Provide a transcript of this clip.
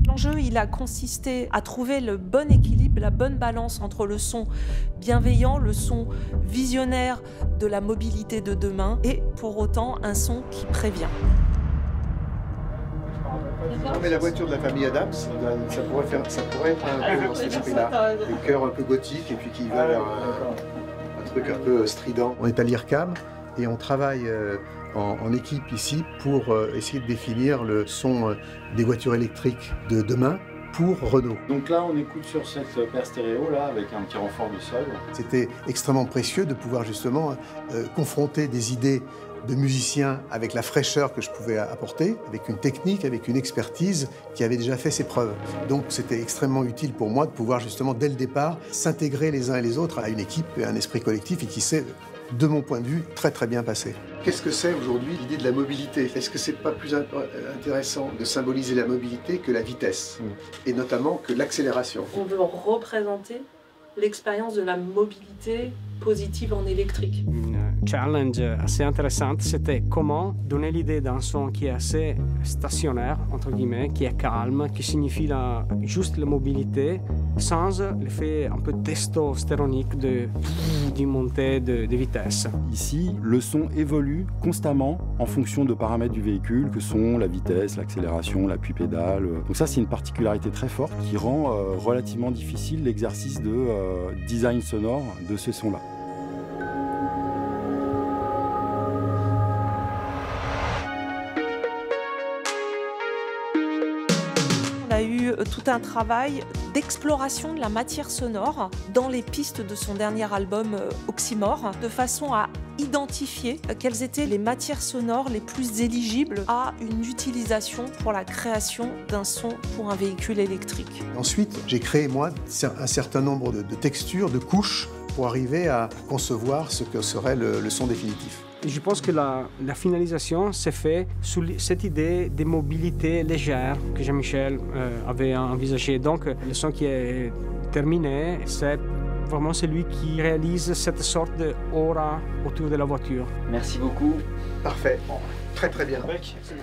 L'enjeu, il a consisté à trouver le bon équilibre, la bonne balance entre le son bienveillant, le son visionnaire de la mobilité de demain et pour autant un son qui prévient. Non, mais la voiture de la famille Adams, ça pourrait être un peu dans cet esprit-là. Le cœur un peu gothique et puis qui va vers un truc un peu strident. On est à l'IRCAM et on travaille en équipe ici pour essayer de définir le son des voitures électriques de demain pour Renault. Donc là, on écoute sur cette paire stéréo là avec un petit renfort de sol. C'était extrêmement précieux de pouvoir justement confronter des idées de musiciens avec la fraîcheur que je pouvais apporter, avec une technique, avec une expertise qui avait déjà fait ses preuves. Donc c'était extrêmement utile pour moi de pouvoir justement dès le départ s'intégrer les uns et les autres à une équipe et à un esprit collectif et qui s'est, de mon point de vue, très très bien passé. Qu'est-ce que c'est aujourd'hui l'idée de la mobilité? Est-ce que c'est pas plus intéressant de symboliser la mobilité que la vitesse, et notamment que l'accélération? On veut représenter l'expérience de la mobilité positive en électrique. Une challenge assez intéressante, c'était comment donner l'idée d'un son qui est assez stationnaire, entre guillemets, qui est calme, qui signifie juste la mobilité, sans l'effet un peu testostéronique d'une montée de vitesse. Ici, le son évolue constamment en fonction de paramètres du véhicule, que sont la vitesse, l'accélération, l'appui pédale. Donc ça, c'est une particularité très forte qui rend relativement difficile l'exercice de design sonore de ce son-là. On a eu tout un travail d'exploration de la matière sonore dans les pistes de son dernier album Oxymore, de façon à identifier quelles étaient les matières sonores les plus éligibles à une utilisation pour la création d'un son pour un véhicule électrique. Ensuite, j'ai créé, moi, un certain nombre de textures, de couches, pour arriver à concevoir ce que serait le son définitif. Je pense que la finalisation s'est faite sous cette idée de mobilité légère que Jean-Michel avait envisagée. Donc, le son qui est terminé, c'est vraiment celui qui réalise cette sorte d'aura autour de la voiture. Merci beaucoup. Parfait. Très très bien. Excellent.